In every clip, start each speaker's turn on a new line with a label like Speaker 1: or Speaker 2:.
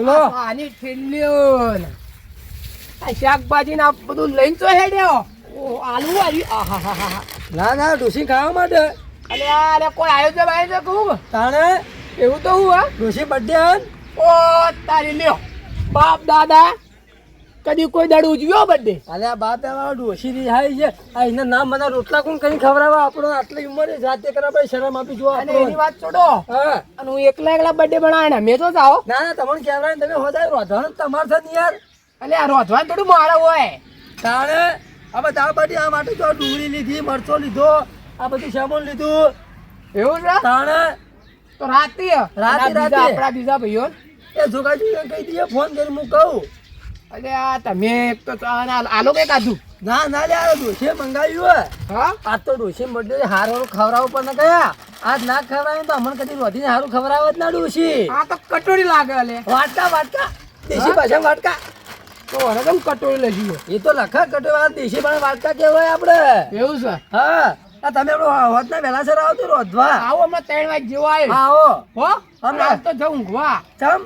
Speaker 1: બોલો
Speaker 2: આની ઠેલ્યો આ શાકભાજી ના બધું લઈને તો હેડ્યો આલુ આવી આહાહાહા
Speaker 1: ના ના ડોસી ખાવા માટે
Speaker 2: અલે કોઈ આયોજન છે કહું
Speaker 1: તાણે
Speaker 2: એવું તો હું હા
Speaker 1: ડોસી બર્થડે હન
Speaker 2: ઓ તારી લ્યો બાપ દાદા કદી કોઈ દાડ ઉજવ્યો બર્થડે
Speaker 1: અલે આ બાપ એવા ડોસી ની હાઈ છે આ એના નામ મને રોટલા કોણ કરી ખવડાવવા આપણો આટલી ઉંમરે જાતે કરવા ભાઈ શરમ આપી જો
Speaker 2: અને એની વાત છોડો
Speaker 1: હા
Speaker 2: અને હું એકલા બર્થડે બનાવ્યા મેં તો જાઓ
Speaker 1: ના ના તમને કહેવાય તમે હોદાય રોધવાનું તમાર છે ને યાર
Speaker 2: અલે આ રોધવાનું થોડું મારે હોય
Speaker 1: તાણે હવે દાળ બાટી આ માટે તો ડુંગળી લીધી મરચો લીધો આ બધું સામાન લીધું
Speaker 2: એવું છે
Speaker 1: તાણે
Speaker 2: તો રાતે આપણા બીજા ભાઈઓ
Speaker 1: એ જોગાજી કહી દઈએ ફોન કરી હું કહું
Speaker 2: અલે આ તમે તો આલો કઈ કાધું
Speaker 1: ના ના લે આ ડોસી મંગાવ્યું
Speaker 2: હા
Speaker 1: આ તો ડોસી બર્થડે હારું ખવડાવું પણ ન ગયા આજ ના ખવડાવે તો અમને કદી રોધીને હારું ખવડાવે જ ના ડોસી
Speaker 2: આ તો કટોરી લાગે અલે
Speaker 1: વાટકા વાટકા દેશી ભાષામાં વાટકા
Speaker 2: તો હરદમ કટોરી લઈ
Speaker 1: એ તો લખા કટોરી દેશી પણ વાટકા કહેવાય આપણે
Speaker 2: એવું છે
Speaker 1: હા આ તમે હોતના વહેલા સર આવતું રોધવા
Speaker 2: આવો હમણાં 3 વાગે જેવો આવ્યો
Speaker 1: આવો
Speaker 2: હો
Speaker 1: હમણાં.
Speaker 2: આમ તો જાઉં ઊંઘવા
Speaker 1: ચમ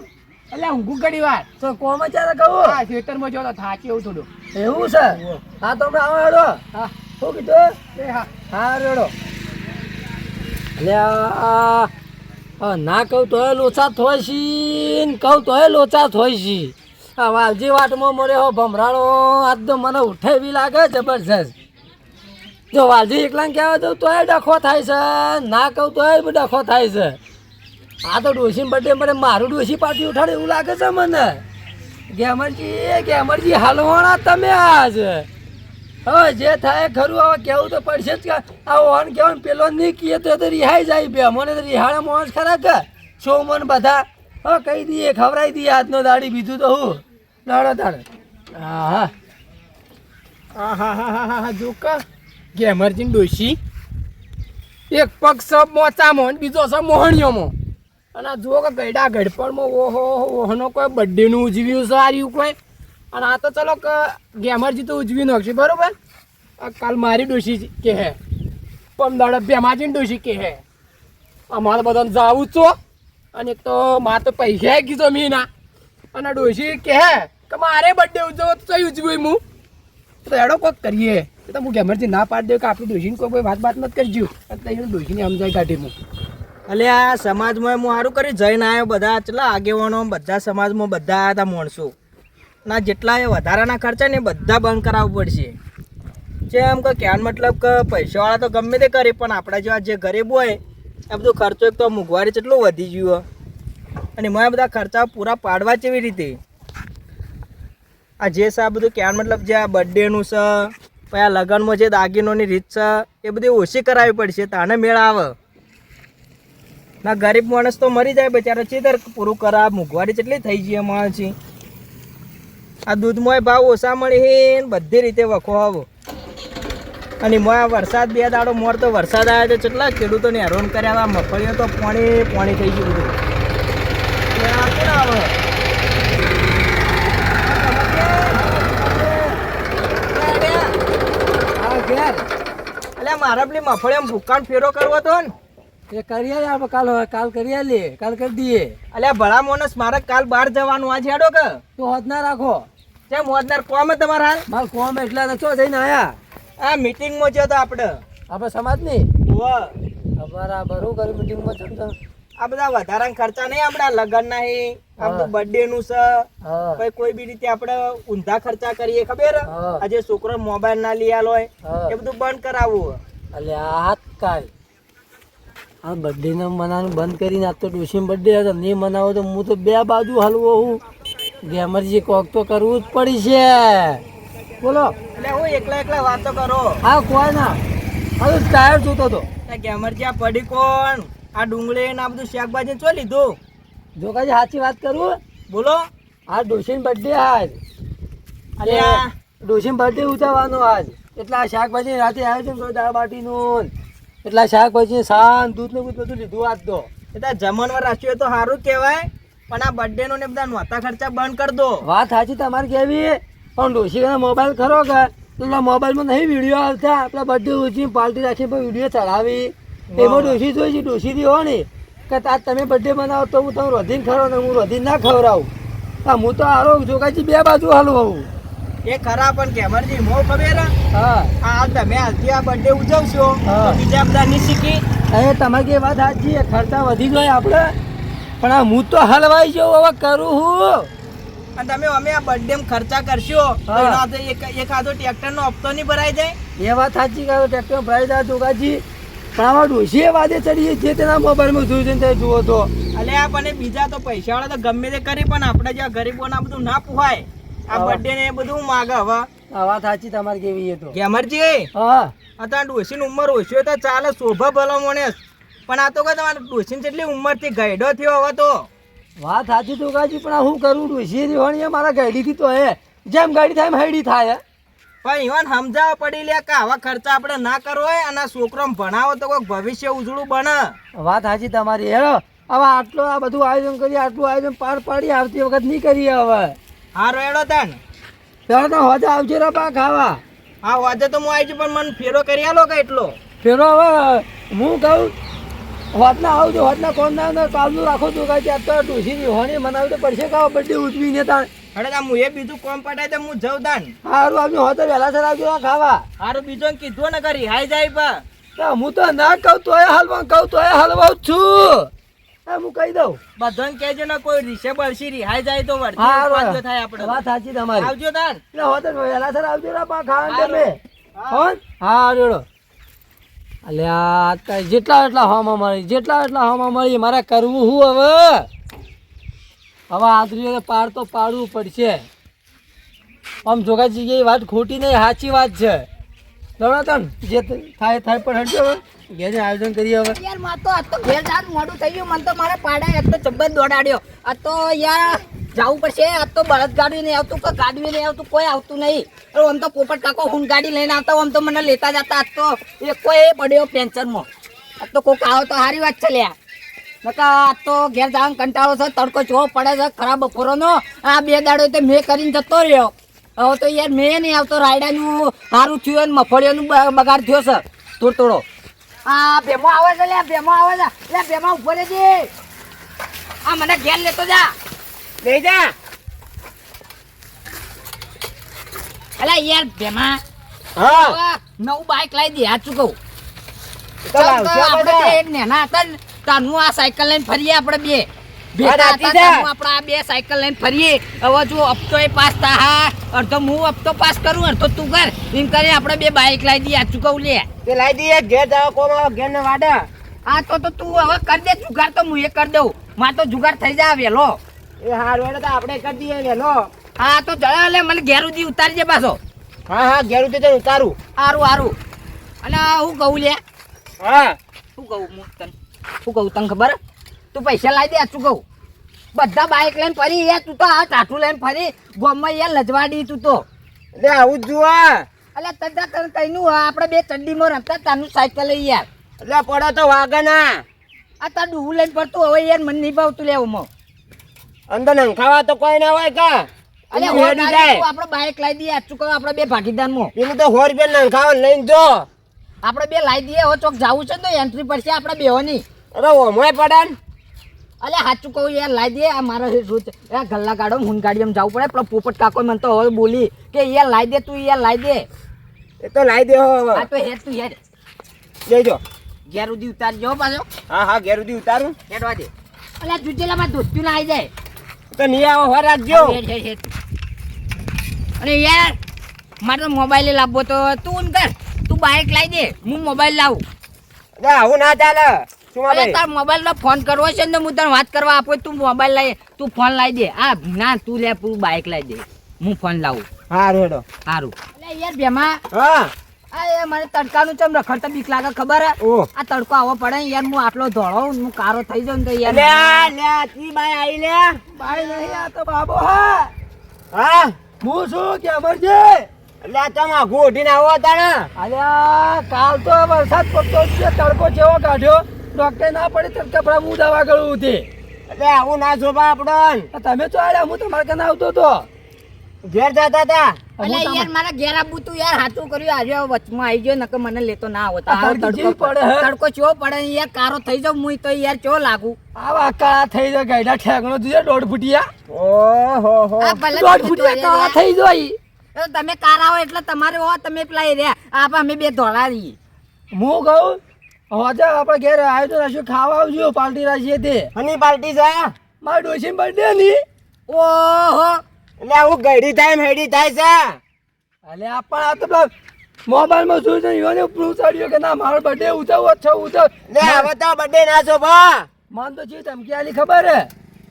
Speaker 2: એટલે ઊંઘું ઘડી વાર
Speaker 1: તો કોમ ચાલે કહું
Speaker 2: હા ખેતરમાં જો તો થાકી એવું થોડું
Speaker 1: એવું છે હા તો હમણાં આવો હેડો
Speaker 2: હા
Speaker 1: શું કીધું
Speaker 2: એ હા
Speaker 1: હા રેડો એટલે ના કહું તોય લોચા થોય છી ને કહું તોય લોચા થોય છી આ વાલજી વાટમાં મળે હો ભમરાળો આજ તો મને ઉઠે બી લાગે જબરજસ્ત જો વાલજી એકલા કહેવા જવું તોય ડખો થાય છે ના કહું તોય બી ડખો થાય છે આ તો ડોસી બર્થડે મને મારું ડોસી પાર્ટી ઉઠાડે એવું લાગે છે મને ગેમરજી હાલવાના તમે આજ હવે જે થાય ખરું હવે કેવું તો પડશે જ કે આ ઓન કેવું પેલો નહીં કીએ તો રિહાઈ જાય બે મને તો રિહાળે મોજ ખરા કે છો મન બધા હવે કહી દઈએ ખવડાવી દઈએ આજનો દાડી બીજું તો હું દાડો દાડે હા
Speaker 2: હા જો કા ગેમરજીન ડોશી એક પગ સબ મોચામાં ને બીજો સબ મોહણીઓમાં અને આ જો કે ગયડા ગડપણમાં ઓહો ઓહનો કોઈ બર્થડેનું ઉજવ્યું સાર્યું કોઈ અને આ તો ચલો કે ગેમરજી તો ઉજવી નાખશે બરોબર આ કાલ મારી ડોશી કે હે પમદાડે ભેમાજીની ડોશી કે હે અમારે બધાને જાવું છો અને એક તો મારે તો પૈસા કીધો મીના અને ડોશી કે હે કે મારે બર્થડે ઉજવો તો કઈ ઉજવું હું તો એડો કોક કરીએ તો હું ગેમરજી ના પાડી દઉં કે આપણી ડોશીને કોઈ વાત નથી કરજો એટલે ડોશીને સમજાય કાઢી હું
Speaker 3: એટલે આ સમાજમાં હું સારું કરી જઈને આવ્યો બધા ચલા આગેવાનો બધા સમાજમાં બધા આવ્યા હતા માણસો ના જેટલા એ વધારાના ખર્ચા ને એ બધા બંધ કરાવવું પડશે જેમ કે ક્યાં મતલબ કે પૈસાવાળા તો ગમે તે કરે પણ આપણા જેવા જે ગરીબ હોય એ બધું ખર્ચો એક તો મોંઘવારી કેટલું વધી ગયું અને મેં બધા ખર્ચા પૂરા પાડવા કેવી રીતે આ જે છે આ બધું ક્યાં મતલબ જે આ બર્થડેનું છે પછી આ લગ્નમાં જે દાગીનોની રીત છે એ બધી ઓછી કરાવવી પડશે તાને મેળ આવે ના ગરીબ માણસ તો મરી જાય બચારો ચેતર પૂરું કરા મોંઘવારી કેટલી થઈ ગઈ માણસ આ દૂધમાં ભાવ ઓછા મળી બધી રીતે વખો આવો અને મોયા વરસાદ બે દાડો મોર તો વરસાદ આવ્યો તો કેટલા ખેડૂતોને હેરાન કર્યા મગફળીઓ તો પાણી થઈ ગયું બધું આ કોણ આવે એટલે મારા પેલી મગફળી ભૂકાન ફેરો કરવો હતો ને
Speaker 1: એ કરીએ આપણે કાલ કરીએ લે કાલ કરી દઈએ
Speaker 3: અલ્યા ભલા માણસ મારે કાલ બહાર જવાનું આજે હેડો કે
Speaker 1: તો હોત ના રાખો
Speaker 3: જે મોજદાર કોમ તમારા હાલ
Speaker 1: મારે કોમ એટલા નચો જઈને આયા
Speaker 3: આ મીટિંગમાં છે તો આપણે
Speaker 1: સમાજની
Speaker 3: વાહ
Speaker 1: બરાબર શું કર્યું મીટિંગમાં ચમચમ
Speaker 3: આ બધા વધારાના ખર્ચા નહીં આપણા લગ્ન નહીં આ બધું બર્થડે નું છે પછી કોઈ બી રીતે આપણે ઊંધા ખર્ચા કરીએ ખબર આજે છોકરો મોબાઈલ ના લઈ આલો હોય એ બધું બંધ કરાવવું
Speaker 1: અલ્યા હાથ કાલ આ બર્થડે ને મનાવાનું બંધ કરીને આજ તો ડોશી બર્થડે હતો નહીં મનાવો તો હું તો બે બાજુ હલવો હું ગેમરજી કોક તો કરવું જ પડી છે બોલો
Speaker 3: એટલે હું એકલા વાતો કરો
Speaker 1: હા કોઈ ના હવે ટાયર જોતો હતો
Speaker 3: ગેમરજી આ પડી કોણ આ ડુંગળી ને આ બધું શાકભાજી ચો લીધું
Speaker 1: જો કાજી સાચી વાત કરું
Speaker 3: બોલો
Speaker 1: આ ડોશી બર્થડે આજ
Speaker 3: અરે
Speaker 1: ડોશી બર્થડે ઉજવવાનો આજ એટલે આ શાકભાજી રાતે આયોજન કર્યું દાળ બાટીનું એટલા શાકભાજી શાક દૂધ ને બધું લીધું આજ તો
Speaker 3: એટલે જમણવાર રાખ્યું તો સારું કહેવાય પણ આ બર્થડે નો ને બધા નોતા ખર્ચા બંધ કરી દો
Speaker 1: વાત સાચી તમારે કેવી પણ ડોશી મોબાઈલ ખરો કે એટલે મોબાઈલમાં નહીં વિડીયો આવતા આપણા બર્થડે ઉજવી પાર્ટી રાખી વિડીયો ચડાવી એમાં ડોશી જોઈ છે ડોશીથી હો ને કે આજ તમે બર્થડે બનાવો તો હું તમે રોધીને ખરો ને હું રોધીને ના ખવડાવું હા હું તો હારો જોગાજી બે બાજુ હલવું.
Speaker 3: એ ખરા પણ કેમરજી મો ખબર હે?
Speaker 1: હા
Speaker 3: આ તમે આજથી આ બર્થડે ઉજવશો
Speaker 1: હા.
Speaker 3: તો બીજા બધા નહીં શીખી.
Speaker 1: એ તમારી જે વાત સાચી છે, ખર્ચા વધી જાય આપણે, પણ આ હું તો હલવાઈ જાઉં હવે કરું હું.
Speaker 3: અને તમે અમે આ બર્થડે ખર્ચા કરશો તો
Speaker 1: હા.
Speaker 3: એના હાથે એકાદો ટ્રેક્ટરનો હપ્તો નહીં ભરાઈ જાય.
Speaker 1: એ વાત સાચી કરો ટ્રેક્ટર ભરાઈ જાય જોગાજી, પણ આમાં ડોશીએ વાદે ચડીએ જે તેના મોબાઈલમાં જોયું છે ને તે જુઓ તો.
Speaker 3: અલ્યા પણ બીજા તો પૈસાવાળા તો ગમે તે કરી પણ આપણે જેવા ગરીબોને આ બધું ના પુહાય. આ
Speaker 1: હા.
Speaker 3: બર્થડે ને એ બધું માગે હવે.
Speaker 1: આ વાત સાચી તમારી કેવી એ તો.
Speaker 3: કેમરજી
Speaker 1: હા
Speaker 3: અત્યારે ડોશીની ઉંમર ઓછી હોય તો ચાલે, શોભા ભલો મોણેસ, પણ આ તો કહે તમારે ડોશીની જેટલી ઉંમરથી ગયડો થયો હવે તો.
Speaker 1: વાત સાચી જોગાજી, પણ આ શું કરું ડોશી રીવાણી મારા ગાડીથી તો હે, જેમ ગાડી થાય એમ હાઈડી થાય.
Speaker 3: પણ ઈવન સમજાવવા પડી લે કે આવા ખર્ચા આપણે ના કરવો હોય અને આ છોકરો ભણાવો તો કોઈક ભવિષ્ય ઉજળું બને.
Speaker 1: વાત સાચી તમારી. હેરો હવે આટલો આ બધું આયોજન કરી, આટલું આયોજન પાર પાડી આવતી વખત નહીં કરીએ હવે.
Speaker 3: હારો એડો તાન.
Speaker 1: ત્યારે તો હોજે આવજો રે પા ખાવા.
Speaker 3: હા વાજે તો હું આવી છું પણ મને ફેરો કરી આલો કે એટલો.
Speaker 1: ફેરો હવે હું કહું હોતના આવજો, હોતના કોણ ના કાલનું રાખો તો કાંઈ ત્યાં તો ડોશીની હોની મનાવી તો પડશે કાવા બર્થડે ઉજવીને તાણ.
Speaker 3: અરે તા હું એ બીજું કોમ પટાય તો હું જઉં તાન.
Speaker 1: સારું આવજો, હોતે વહેલા સર આવજો આ ખાવા.
Speaker 3: હારું બીજો કીધું ને કરી હાઈ જાય પા.
Speaker 1: તો હું તો ના કહું તોય હલવા, કહું તોય હલવા જ છું. હા હું કહી દઉં.
Speaker 3: બધાને કહેજો ને કોઈ રીસે બળસી રિહાઈ જાય તો
Speaker 1: હા,
Speaker 3: વર્તી થાય આપણે.
Speaker 1: વાત સાચી તમારી.
Speaker 3: આવજો તાન.
Speaker 1: એટલે હોતે વહેલા સર આવજો રે પા ખાવા તમે.
Speaker 3: હા.
Speaker 1: હોન હા રેડો. અલ્યા અત્યારે જેટલા એટલા હોમાં મળી, જેટલા એટલા હોમાં મળી, મારે કરવું શું હવે? હવે આદરીઓને પાર તો પાડવું પડશે. આમ જોગાજી એ વાત ખોટી નહીં, સાચી વાત છે. દોડાતન જે થાય થાય પણ હટજો હવે, ઘેરે આયોજન કરીએ હવે.
Speaker 4: યાર માં તો આજ તો ઘેર જવાનું મોડું થઈ ગયું. મને તો મારે પાડાય આજ તો જબ્બર દોડાડ્યો. આ તો યાર જવું પડશે. આજ તો બળદગાડી નહીં આવતું કે ગાડી નહીં આવતું, કોઈ આવતું નહીં. અરે આમ તો પોપટ કાકો હું ગાડી લઈને આવતા, આમ તો મને લેતા જતા. આજ તો એ કોઈ પડ્યો પેન્શનમાં. આજ તો કોક આવો તો સારી વાત છે લ્યા. નકા આજ તો ઘેર જવાનો કંટાળો છે, તડકો જોવો પડે છે ખરાબ બપોરનો. આ 2 દાડો તો મેં કરીને જતો રહ્યો. હવે તો યાર મેં નહીં આવતો. રાયડાનું સારું થયું અને મફળીઓનું બગાડ થયો છે થોડો. આ ભેમો આવે છે લે, ભેમો આવે છે લે, ભેમો ઉભો રહેજે. આ મને ઘેર લેતો જા, લઈ જા. અલા યાર ભેમા,
Speaker 3: હા
Speaker 4: નવું બાઈક લાવી દે. આ ચૂકવું
Speaker 3: તો લાવજો
Speaker 4: આપણે
Speaker 3: બધા.
Speaker 4: બે નેના હતા ને તાનું આ સાયકલ લઈને ફરીએ આપણે બે.
Speaker 3: વાત
Speaker 4: ભેગા
Speaker 3: સાચી
Speaker 4: હતા
Speaker 3: છે.
Speaker 4: તાનું આપણે આ બે સાયકલ લઈને ફરીએ. હવે જો હપ્તો એ પાસ થા, અડધો હું હપ્તો પાસ કરું, અડધો તું કર. એમ કરી આપણે બે બાઈક લાવી દઈએ. આ ચૂકવું લે.
Speaker 3: તે લાવી દઈએ ઘેર જાવ કોમ આવે ઘેર ને વાડે.
Speaker 4: આ તો તું હવે કરી દે જુગાર, તો હું એ કરી દઉં. માર તો જુગાર થઈ જાય વેલો.
Speaker 3: એ હારું એટલે તો આપણે કરી દઈએ વેલો.
Speaker 4: હા તો જરા લે, મને ઘેર સુધી ઉતારજે પાછો.
Speaker 3: હા ઘેર ઉતરી ઉતારું.
Speaker 4: હારું. અને હું કહું લે,
Speaker 3: હા
Speaker 4: શું કહું હું તને, શું કહું તને ખબર? તું પૈસા લાવી દે. આ શું કહું? બધા બાઈક લઈને ફરી યાર, તું તો આ ટાટું લઈને ફરી ગામમાં યાર લજવાડી તું તો.
Speaker 3: એટલે આવું જ જોવા.
Speaker 4: એટલે તદ્દા તને કઈનું આપણે બે ચડ્ડીમાં રમતા તાનું સાયકલ લઈ યાર.
Speaker 3: એટલે પડો તો વાગે ના.
Speaker 4: આ તાર ડૂહું લઈને પડતું હવે યાર મને નહીં ભાવતું લેવું.
Speaker 3: અંદર નંખાવા તો કોઈ ના હોય કા.
Speaker 4: અલે
Speaker 3: એનું હેડી જાય.
Speaker 4: આપણે બાઈક લાવી દઈએ. આ શું કહું? આપણે બે ભાગીદારમાં
Speaker 3: પેલું તો 100 રૂપિયા નંખાવા લઈને જો.
Speaker 4: આપણે બે લાવી દઈએ. હવે ચોક જવું છે ને તો એન્ટ્રી પડશે આપણે બેવાની.
Speaker 3: અરે ઓમોય પડાન.
Speaker 4: અલે સાચું કહું યાર, લાવી દે. આ મારો રોજ ગલ્લા ગાડો હું ગાડીમાં જવું પડે. પેલો પોપટ કાકો મને તો હવે બોલી કે યાર લાવી દે, તું યાર લાવી દે.
Speaker 3: એ તો લાવી દે હવે.
Speaker 4: આ તો હેડ તું હેડ
Speaker 3: લેજો.
Speaker 4: ઘેર સુધી ઉતારજો પાછો.
Speaker 3: હા ઘેર સુધી ઉતારું.
Speaker 4: હેડવા દે. અલ્યા જુજેલામાં દોસ્તી ના આવી જાય.
Speaker 3: તો નહીં આવો હો રાખજો.
Speaker 4: હેડ. અને યાર મારે તો મોબાઈલ લાવવો તો તું ઊન કર, તું બાઈક લાવી દે, હું મોબાઈલ લાવું.
Speaker 3: એટલે આવું ના ચાલે. શું
Speaker 4: અરે
Speaker 3: ભાઈ?
Speaker 4: તાર મોબાઈલનો ફોન કરવો છે ને, હું તને વાત કરવા આપું. તું મોબાઈલ લાવી, તું ફોન લાવી દે. આ ના તું લે, તું બાઈક લાવી દે, હું ફોન લાવું.
Speaker 3: હા રેડો.
Speaker 4: સારું. એટલે યાર ભેમા,
Speaker 3: હા
Speaker 4: આ મને તડકાનું ચમ રખડતા બીક લાગે ખબર હે?
Speaker 3: ઓ
Speaker 4: આ તડકો આવો પડે ને યાર, હું આટલો ધોળો હું કારો થઈ જાઉં ને તો યાર.
Speaker 3: લે તી બાઈ આવી લે.
Speaker 1: ભાઈ નહીં આ તો બાબો હા.
Speaker 3: હા
Speaker 1: હું શું કે અમરજી?
Speaker 3: એટલે તમે આઘું ઉઠીને આવો તાણે.
Speaker 1: અલ્યા કાલ તો વરસાદ પડતો છે, તડકો જેવો કાઢ્યો, ડોક્ટર ના પડે તો કપડા હું દવા કરું હતી.
Speaker 3: એટલે આવું ના શોભા આપડન.
Speaker 1: તમે તો આડ્યા, હું તમારે કને આવતો હતો.
Speaker 3: ઘેર જતા હતા.
Speaker 4: અલે યાર મારા ઘેર આબુ તું યાર હાથું કર્યું આજે વચમાં આવી ગયો નકર મને લેતો ના આવત આ
Speaker 1: તડકો
Speaker 4: તડકો
Speaker 1: પડે હે?
Speaker 4: તડકો ચો પડે ને યાર કારો થઈ જાવ મુય તો યાર ચો લાગુ
Speaker 1: આવા કાળા થઈ જાય ગાયડા ઠેકણો તું 1.5 ફૂટિયા
Speaker 3: ઓહો
Speaker 4: આ ભલે
Speaker 1: 1.5 ફૂટિયા કાળા થઈ જાય.
Speaker 4: તો તમે કારા હો એટલે તમારે હો તમે પેલા રહ્યા આપ અમે બે ધોળા રહીએ
Speaker 1: હું કહું હવે આપણે ઘેર આયોજન રાખ્યું ખાવા આવજો પાર્ટી રાખીએ તે
Speaker 3: હની પાર્ટી છે
Speaker 1: મારા ડોશીની બર્થડે ની
Speaker 4: ઓહો
Speaker 3: એટલે આવું ગઈડી થાય હેડી થાય છે.
Speaker 1: અલે આપણ આ તો પેલા મોબાઈલમાં જોયું છે ઈવોને પ્રૂફ ચાડ્યો કે ના મારો બર્થડે ઉતાવો છો ઉતાવ
Speaker 3: લે હવે તો બર્થડે ના છો ભા.
Speaker 1: મન તો છે ધમકી આલી ખબર હે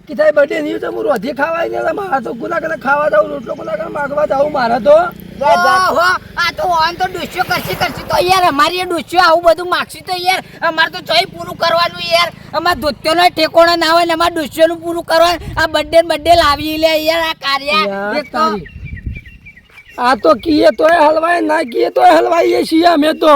Speaker 1: કે તારી બર્થડે નહીં તો હું રોધી ખાવાય ને મારા તો ગુના કને ખાવા જાઉં રોટલો ગુના કને માગવા જાઉં મારા તો
Speaker 4: ઓહો આ તો ઓન તો ડુસ્યો કરશે તો યાર અમારી એ ડુસ્યો આવું બધું માગશે તો યાર અમારે તો જઈ પૂરું કરવાનું યાર અમાર ધોત્યોનો ઠેકોણો ના હોય ને અમાર ડુસ્યોનું પૂરું કરવાનું આ બર્થડે લાવી લે યાર આ કાર્યા એક તો
Speaker 1: આ તો કીએ તોય હલવાય ના કીએ તોય હલવાઈએ છીએ અમે તો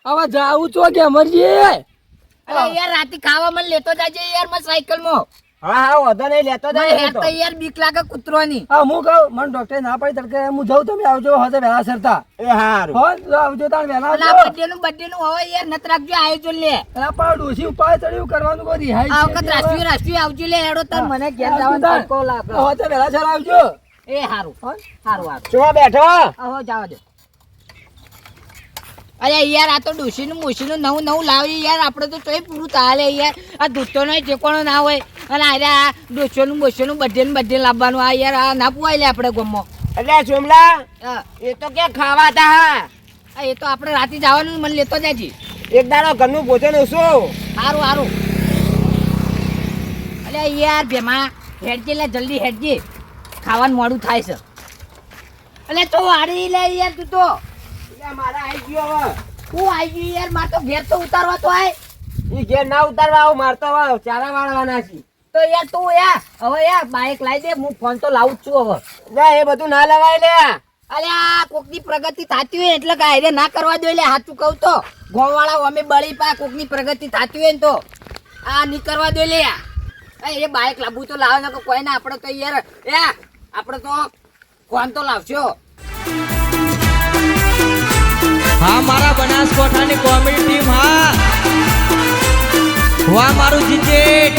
Speaker 1: હવે જાવું છો કે અમરજી
Speaker 4: અરે યાર રાતે ખાવા મને લેતો જાજે યાર માં સાયકલમાં
Speaker 3: હા વધો નહીં લેતો
Speaker 4: મને
Speaker 3: જાય
Speaker 4: હેર તો યાર બીક લાગે કૂતરોની
Speaker 1: હા હું કહું મને ડોક્ટરે ના પાડી તડકે હું જાઉં તમે આવજો હવે વહેલા સરતા
Speaker 3: એ હારું.
Speaker 1: હો જો આવજો તાણ વહેલા
Speaker 4: અને આ
Speaker 1: આવજો
Speaker 4: બર્થડે નું હવે યાર નત રાખજો આયોજન લે
Speaker 1: આપણા ડોશી ઉપાય ચડ્યું કરવાનું કોઈ રિહાઈ
Speaker 4: આ વખત રાષ્ટ્રીય આવજો લે હેડો તાર મને ઘેર જવાનું તડકો લાગે
Speaker 1: હવે વહેલા સર આવજો
Speaker 4: એ હારું હારું
Speaker 3: શું બેઠો
Speaker 4: આવો જાવ દે અરે યાર આ તો ડોશીનું મોશીનું નવું લાવી યાર આપણે તો તોય પૂરું ચાલે યાર આ દૂધનો ઠેકોણો ના હોય અને અરે આ ડોશીનું મોશીનું બધે લાવવાનું આ યાર આ ના પુવાય લે આપણે ગમો
Speaker 3: એટલે સોમલા એ તો કે ખાવા હતા હા
Speaker 4: એ તો આપણે રાતે જવાનું મને લેતો જાજી
Speaker 3: એક દાડો ઘરનું ભોજન ઓછું.
Speaker 4: હારું અરે યાર ભેમા હેડજે લે જલ્દી હેડજે ખાવાનું મોડું થાય છે એટલે તો વાડી લે યાર તું તો
Speaker 3: એટલે મારા આવી ગયો હવે.
Speaker 4: હું આવી ગયું યાર માર તો ઘેર તો ઉતારવા તો આય
Speaker 3: ઈ ઘેર ના ઉતારવા આવું મારતો હવે ચારા વાળવાના છે.
Speaker 4: તો યાર તું યાર હવે યાર બાઈક લાવી દે હું ફોન તો લાવું જ છું હવે
Speaker 3: લે એ બધું ના લવાય લે.
Speaker 4: અલે આ કોકની પ્રગતિ થતી હોય એટલે કાયદે ના કરવા દો એટલે સાચું કહું તો ગોવાળા અમે બળી પા કોકની પ્રગતિ થતી હોય ને તો આ નહીં કરવા દો લે એ બાઈક લાવવું તો લાવે ને કોઈ ના આપણે તો યાર આપણે તો ફોન તો લાવશો
Speaker 5: હા મારા બનાસકોઠાની કોમેડી ટીમ હા વાહ મારું જીજેટ